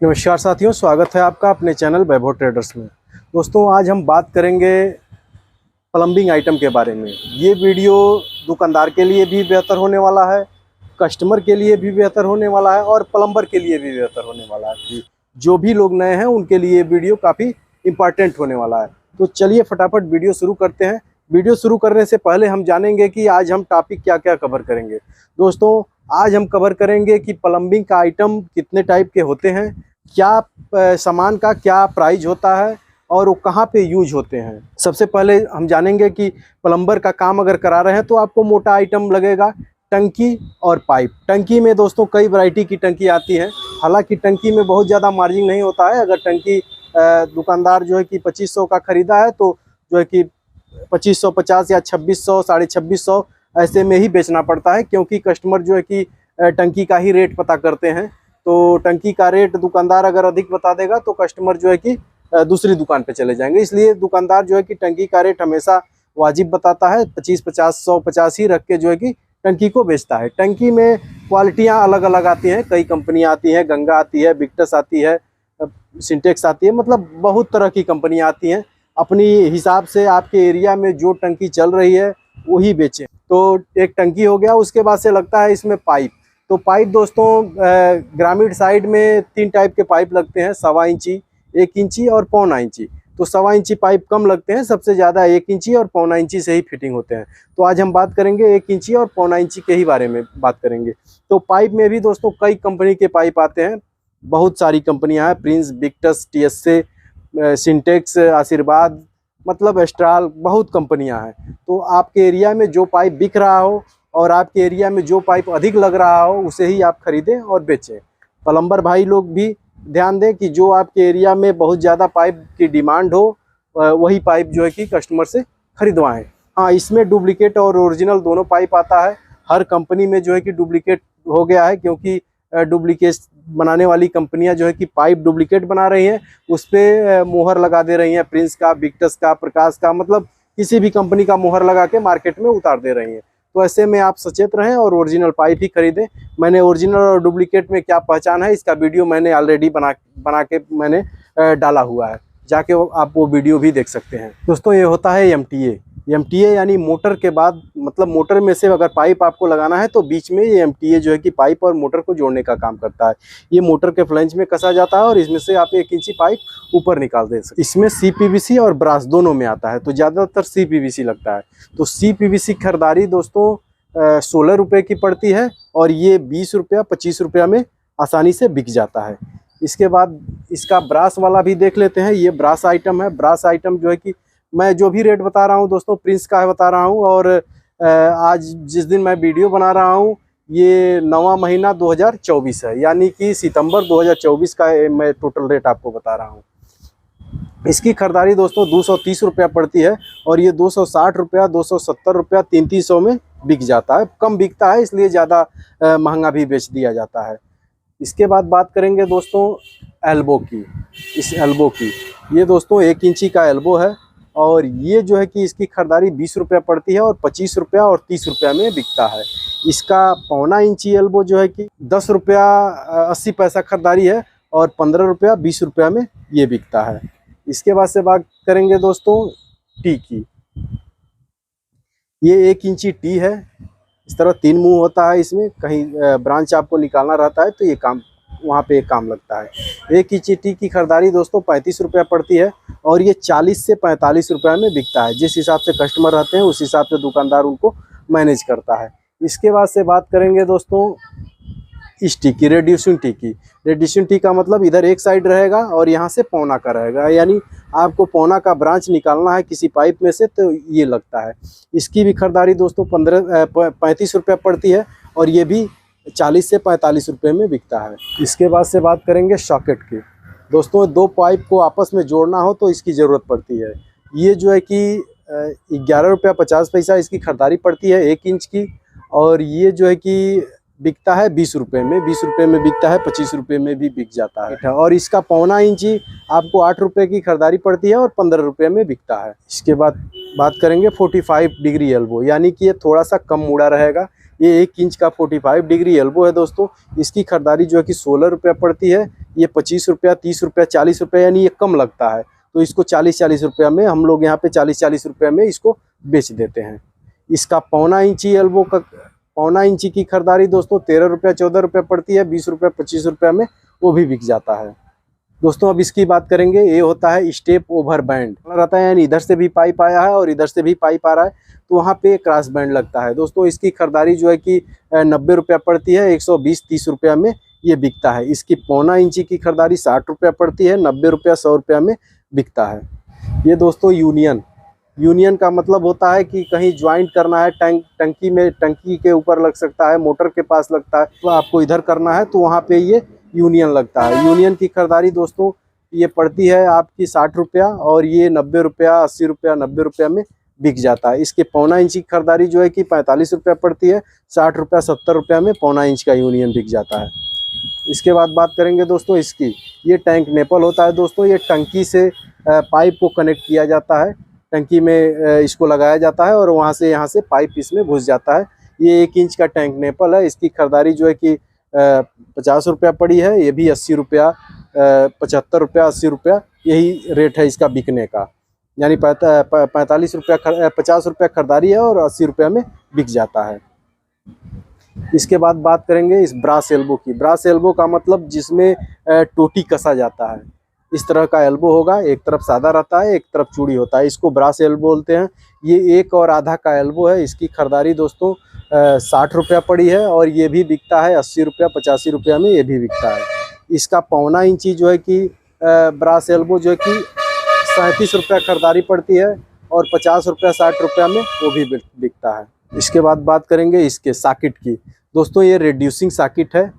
नमस्कार साथियों, स्वागत है आपका अपने चैनल वैभव ट्रेडर्स में। दोस्तों, आज हम बात करेंगे प्लम्बिंग आइटम के बारे में। ये वीडियो दुकानदार के लिए भी बेहतर होने वाला है, कस्टमर के लिए भी बेहतर होने वाला है और प्लम्बर के लिए भी बेहतर होने वाला है। जो भी लोग नए हैं उनके लिए वीडियो काफ़ी इम्पॉर्टेंट होने वाला है। तो चलिए फटाफट वीडियो शुरू करते हैं। वीडियो शुरू करने से पहले हम जानेंगे कि आज हम टॉपिक क्या क्या कवर करेंगे। दोस्तों, आज हम कवर करेंगे कि प्लम्बिंग का आइटम कितने टाइप के होते हैं, क्या सामान का क्या प्राइस होता है और वो कहाँ पे यूज होते हैं। सबसे पहले हम जानेंगे कि प्लम्बर का काम अगर करा रहे हैं तो आपको मोटा आइटम लगेगा टंकी और पाइप। टंकी में दोस्तों कई वैरायटी की टंकी आती है। हालांकि टंकी में बहुत ज़्यादा मार्जिन नहीं होता है। अगर टंकी दुकानदार जो है कि 2500 का ख़रीदा है तो जो है कि 2550 या 2600 2650 ऐसे में ही बेचना पड़ता है, क्योंकि कस्टमर जो है कि टंकी का ही रेट पता करते हैं। तो टंकी का रेट दुकानदार अगर अधिक बता देगा तो कस्टमर जो है कि दूसरी दुकान पे चले जाएंगे। इसलिए दुकानदार जो है कि टंकी का रेट हमेशा वाजिब बताता है, 25 50 150 ही रख के जो है कि टंकी को बेचता है। टंकी में क्वालिटियाँ अलग अलग आती हैं, कई कंपनियाँ आती हैं, गंगा आती है, विक्टस आती है, सिंटेक्स आती है, मतलब बहुत तरह की कंपनियाँ आती हैं। अपनी हिसाब से आपके एरिया में जो टंकी चल रही है वही बेचें। तो एक टंकी हो गया, उसके बाद से लगता है इसमें पाइप। तो पाइप दोस्तों ग्रामीण साइड में 3 टाइप के पाइप लगते हैं, 1.25 इंची, 1 इंची और 1.25 इंची। तो 1.25 इंची पाइप कम लगते हैं, सबसे ज़्यादा 1 इंची और 1.25 इंची से ही फिटिंग होते हैं। तो आज हम बात करेंगे 1 इंची और 1.25 इंची के ही बारे में बात करेंगे। तो पाइप में भी दोस्तों कई कंपनी के पाइप आते हैं, बहुत सारी कंपनियाँ हैं, प्रिंस, विक्टस, TSA, सिंटेक्स, आशीर्वाद, मतलब एस्ट्राल, बहुत कंपनियां हैं। तो आपके एरिया में जो पाइप बिक रहा हो और आपके एरिया में जो पाइप अधिक लग रहा हो उसे ही आप खरीदें और बेचें। प्लम्बर भाई लोग भी ध्यान दें कि जो आपके एरिया में बहुत ज़्यादा पाइप की डिमांड हो वही पाइप जो है कि कस्टमर से खरीदवाएं। हाँ, इसमें डुप्लीकेट और ओरिजिनल दोनों पाइप आता है। हर कंपनी में जो है कि डुप्लीकेट हो गया है, क्योंकि डुप्लीकेट बनाने वाली कंपनियां जो है कि पाइप डुप्लीकेट बना रही हैं, उस पर मोहर लगा दे रही हैं, प्रिंस का, विक्टस का, प्रकाश का, मतलब किसी भी कंपनी का मोहर लगा के मार्केट में उतार दे रही हैं। तो ऐसे में आप सचेत रहें और ओरिजिनल पाइप ही खरीदें। मैंने ओरिजिनल और डुप्लीकेट में क्या पहचान है इसका वीडियो मैंने ऑलरेडी बना के मैंने डाला हुआ है, जाके आप वो वीडियो भी देख सकते हैं। दोस्तों, ये होता है MTA यानी मोटर के बाद, मतलब मोटर में से अगर पाइप आपको लगाना है तो बीच में ये MTA जो है कि पाइप और मोटर को जोड़ने का काम करता है। ये मोटर के फ्लैंज में कसा जाता है और इसमें से आप 1 इंची पाइप ऊपर निकाल दे सकते। इसमें CPVC और ब्रास दोनों में आता है, तो ज़्यादातर CPVC लगता है। तो CPVC खरीदारी दोस्तों 16 रुपये की पड़ती है और ये 20 रुपया 25 रुपया में आसानी से बिक जाता है। इसके बाद इसका ब्रास वाला भी देख लेते हैं। ये ब्रास आइटम है। ब्रास आइटम जो है कि मैं जो भी रेट बता रहा हूँ दोस्तों प्रिंस का है बता रहा हूँ, और आज जिस दिन मैं वीडियो बना रहा हूँ ये 9वां महीना 2024 है, यानी कि सितंबर 2024 का मैं टोटल रेट आपको बता रहा हूँ। इसकी खरीदारी दोस्तों 230 रुपया पड़ती है और ये 260 रुपया, 270 रुपया, 300 में बिक जाता है। कम बिकता है इसलिए ज़्यादा महंगा भी बेच दिया जाता है। इसके बाद बात करेंगे दोस्तों एल्बो की। इस एल्बो की ये दोस्तों 1 इंची का एल्बो है और ये जो है कि इसकी खरीदारी 20 रुपया पड़ती है और 25 रुपया और 30 रुपया में बिकता है। इसका 1.25 इंची एल्बो जो है कि 10 रुपया 80 पैसा खरीदारी है और 15 रुपया 20 रुपया में ये बिकता है। इसके बाद से बात करेंगे दोस्तों टी की। ये 1 इंची टी है। इस तरह 3 मुंह होता है इसमें, कहीं ब्रांच आपको निकालना रहता है तो ये काम वहाँ पे काम लगता है। 1 इंची टी की खरीदारी दोस्तों 35 रुपया पड़ती है और ये 40 से 45 रुपये में बिकता है। जिस हिसाब से कस्टमर रहते हैं उस हिसाब से दुकानदार उनको मैनेज करता है। इसके बाद से बात करेंगे दोस्तों इस टी की, रेड्यूसिंग टी की। रेड्यूसिंग टी का मतलब इधर एक साइड रहेगा और यहाँ से पौना का रहेगा, यानी आपको पौना का ब्रांच निकालना है किसी पाइप में से तो ये लगता है। इसकी भी खरीदारी दोस्तों 35 रुपया पड़ती है और ये भी 40 से 45 रुपये में बिकता है। इसके बाद से बात करेंगे सॉकेट की। दोस्तों 2 पाइप को आपस में जोड़ना हो तो इसकी ज़रूरत पड़ती है। ये जो है कि 11 रुपया 50 पैसा इसकी खरीदारी पड़ती है 1 इंच की, और ये जो है कि बिकता है 20 रुपये में। 20 रुपये में बिकता है, 25 रुपये में भी बिक जाता है। और इसका 1.25 इंची आपको 8 रुपये की खरीदारी पड़ती है और 15 रुपये में बिकता है। इसके बाद बात करेंगे 45 डिग्री एल्बो, यानी कि ये थोड़ा सा कम मुड़ा रहेगा, ये 1 इंच का 45 डिग्री एल्बो है दोस्तों। इसकी खरीदारी जो है कि 16 रुपये पड़ती है। ये 25 रुपया, 30 रुपया, 40 रुपये, यानी ये कम लगता है। तो इसको 40-40 रुपये में हम लोग यहाँ पे 40-40 रुपये में इसको बेच देते हैं। इसका पौना इंची एल्बो का पौना इंची की खरीदारी दोस्तों 13 रुपया, 14 रुपये पड़ती है। 20 रुपये, 25 रुपये में वो भी बिक जाता है दोस्तों। अब इसकी बात करेंगे, ये होता है स्टेप ओवर बैंड रहता है, यानी इधर से भी पाइप आया है और इधर से भी पाइप आ रहा है, तो वहाँ पे क्रॉस बैंड लगता है दोस्तों। इसकी खरीदारी जो है कि 90 रुपया पड़ती है। 120-30 रुपया में ये बिकता है। इसकी पौना इंची की खरीदारी 60 रुपया पड़ती है। 90 रुपया, 100 रुपया में बिकता है। ये दोस्तों यूनियन का मतलब होता है कि कहीं ज्वाइंट करना है, टंकी में, टंकी के ऊपर लग सकता है, मोटर के पास लगता है, तो आपको इधर करना है तो वहाँ पे ये यूनियन लगता है। यूनियन की खरीदारी दोस्तों ये पड़ती है आपकी 60 रुपया और ये 90 रुपया, 80 रुपया, 90 रुपया में बिक जाता है। इसके पौना इंच की खरीदारी जो है कि 45 रुपया पड़ती है। 60 रुपया, 70 रुपया में पौना इंच का यूनियन बिक जाता है। इसके बाद बात करेंगे दोस्तों इसकी, ये टैंक नेपल होता है दोस्तों। ये टंकी से पाइप को कनेक्ट किया जाता है, टंकी में इसको लगाया जाता है और वहाँ से यहाँ से पाइप इसमें घुस जाता है। ये 1 इंच का टैंक नेपल है। इसकी खरीदारी जो है कि 50 रुपया पड़ी है। ये भी 80 रुपया, 75 रुपया, 80 रुपया यही रेट है इसका बिकने का, यानी 45 रुपया, 50 रुपया खरीदारी है और 80 रुपया में बिक जाता है। इसके बाद बात करेंगे इस ब्रास एल्बो की। ब्रास एल्बो का मतलब जिसमें टोटी कसा जाता है। इस तरह का एल्बो होगा, एक तरफ सादा रहता है, एक तरफ चूड़ी होता है, इसको ब्रास एल्बो बोलते हैं। ये 1 और आधा का एल्बो है। इसकी खरीदारी दोस्तों 60 रुपया पड़ी है और ये भी बिकता है 80 रुपया, 85 रुपया में ये भी बिकता है। इसका पौना इंची जो है कि ब्रास एल्बो जो है कि 37 रुपया खरीदारी पड़ती है और 50 रुपया, 60 रुपया में वो भी बिकता है। इसके बाद बात करेंगे इसके सॉकेट की दोस्तों। ये रिड्यूसिंग सॉकेट है।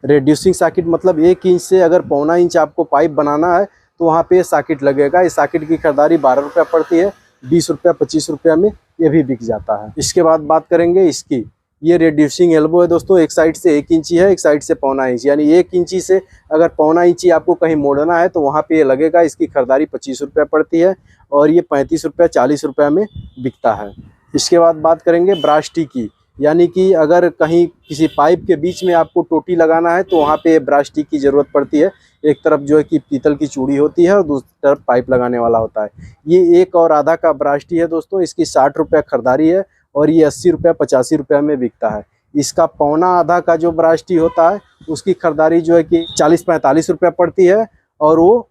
रिड्यूसिंग सॉकेट मतलब 1 इंच से अगर पौना इंच आपको पाइप बनाना है तो वहाँ पे सॉकेट लगेगा। इस सॉकेट की खरीदारी 12 रुपया पड़ती है। 20 रुपया, 25 रुपया में ये भी बिक जाता है। इसके बाद बात करेंगे इसकी, ये रिड्यूसिंग एल्बो है दोस्तों। एक साइड से 1 इंची है, एक साइड से पौना इंच, यानी 1 इंची से अगर पौना इंची आपको कहीं मोड़ना है तो वहाँ पे ये लगेगा। इसकी खरीदारी 25 रुपया पड़ती है और ये 35 रुपया, 40 रुपया में बिकता है। इसके बाद बात करेंगे ब्रास टी की, यानी कि अगर कहीं किसी पाइप के बीच में आपको टोटी लगाना है तो वहाँ पे ब्रास टी की ज़रूरत पड़ती है। एक तरफ जो है कि पीतल की चूड़ी होती है और दूसरी तरफ पाइप लगाने वाला होता है। ये 1 और आधा का ब्रास टी है दोस्तों। इसकी 60 रुपया खरीदारी है और ये 80 रुपया, 85 रुपया में बिकता है। इसका पौना आधा का जो ब्रास टी होता है उसकी खरीदारी जो है कि 40-45 रुपया पड़ती है और वो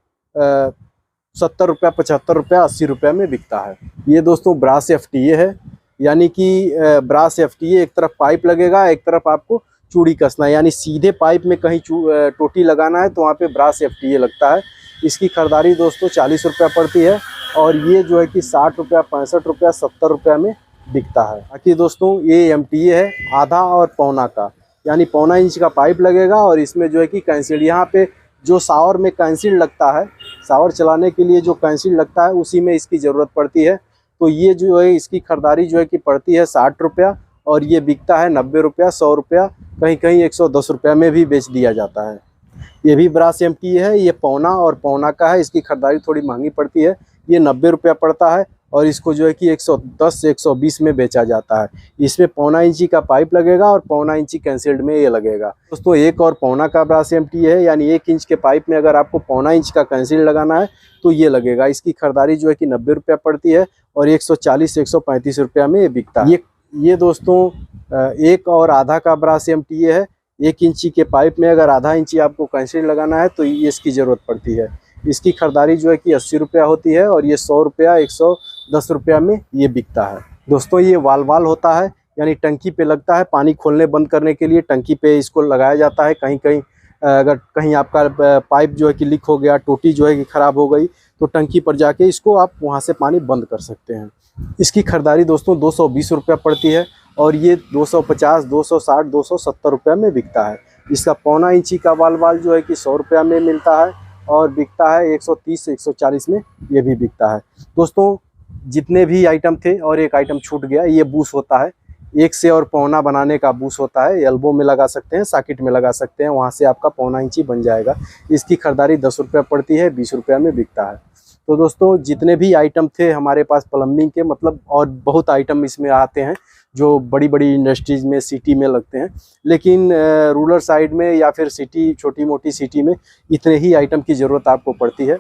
70 रुपया, 75 रुपया, 80 रुपया में बिकता है। ये दोस्तों ब्रास FTA है, यानी कि ब्रास FTA एक तरफ पाइप लगेगा, एक तरफ आपको चूड़ी कसना है, यानी सीधे पाइप में कहीं टोटी लगाना है तो वहाँ पे ब्रास FTA लगता है। इसकी खरीदारी दोस्तों 40 रुपया पड़ती है और ये जो है कि 60 रुपया, 65 रुपया, 70 रुपया में बिकता है। बाकी दोस्तों ये MTA है आधा और पौना का, यानी पौना इंच का पाइप लगेगा और इसमें जो है कि कैंसिल, यहाँ पे जो शावर में कैंसिल लगता है, शावर चलाने के लिए जो कैंसिल लगता है उसी में इसकी ज़रूरत पड़ती है। तो ये जो है इसकी खरीदारी जो है कि पड़ती है 60 रुपया और ये बिकता है 90 रुपया, 100 रुपया, कहीं कहीं 110 रुपया में भी बेच दिया जाता है। ये भी ब्रास MTA है। ये पौना और पौना का है। इसकी खरीदारी थोड़ी महंगी पड़ती है, ये 90 रुपया पड़ता है और इसको जो है कि 110 से 120 में बेचा जाता है। इसमें पौना इंची का पाइप लगेगा और पौना इंची कैंसिल्ड में ये लगेगा दोस्तों। 1 और पौना का ब्रास MTA है, यानी 1 इंच के पाइप में अगर आपको पौना इंच का कैंसिल्ड लगाना है तो ये लगेगा। इसकी खरीदारी जो है कि 90 रुपया पड़ती है और 140 से 135 रुपया में ये बिकता है। ये दोस्तों 1 और आधा का ब्रास MTA है। 1 इंची के पाइप में अगर आधा इंची आपको कैंसिल्ड लगाना है तो ये इसकी ज़रूरत पड़ती है। इसकी खरीदारी जो है कि 80 रुपया होती है और ये 100 रुपया, 110 रुपया में ये बिकता है दोस्तों। ये वाल होता है, यानी टंकी पे लगता है, पानी खोलने बंद करने के लिए टंकी पे इसको लगाया जाता है। कहीं कहीं अगर कहीं आपका पाइप जो है कि लीक हो गया, टोटी जो है कि ख़राब हो गई तो टंकी पर जाके इसको आप वहाँ से पानी बंद कर सकते हैं। इसकी खरीदारी दोस्तों 220 रुपया पड़ती है और ये 250, 260, 270 रुपया में बिकता है। इसका पौना इंची का वाल जो है कि 100 रुपया में मिलता है और बिकता है 130 से 140 में ये भी बिकता है दोस्तों। जितने भी आइटम थे और एक आइटम छूट गया, ये बूस होता है। 1 से और पौना बनाने का बूस होता है। एल्बो में लगा सकते हैं, सॉकेट में लगा सकते हैं, वहाँ से आपका पौना इंची बन जाएगा। इसकी खरीदारी 10 रुपया पड़ती है, 20 रुपया में बिकता है। तो दोस्तों जितने भी आइटम थे हमारे पास प्लम्बिंग के, मतलब और बहुत आइटम इसमें आते हैं जो बड़ी बड़ी इंडस्ट्रीज में, सिटी में लगते हैं, लेकिन रूरल साइड में या फिर सिटी, छोटी मोटी सिटी में इतने ही आइटम की ज़रूरत आपको पड़ती है।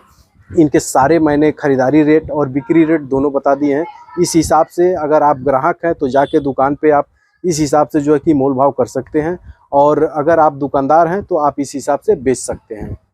इनके सारे मैंने ख़रीदारी रेट और बिक्री रेट दोनों बता दिए हैं। इस हिसाब से अगर आप ग्राहक हैं तो जाके दुकान पे आप इस हिसाब से जो है कि मोल भाव कर सकते हैं, और अगर आप दुकानदार हैं तो आप इस हिसाब से बेच सकते हैं।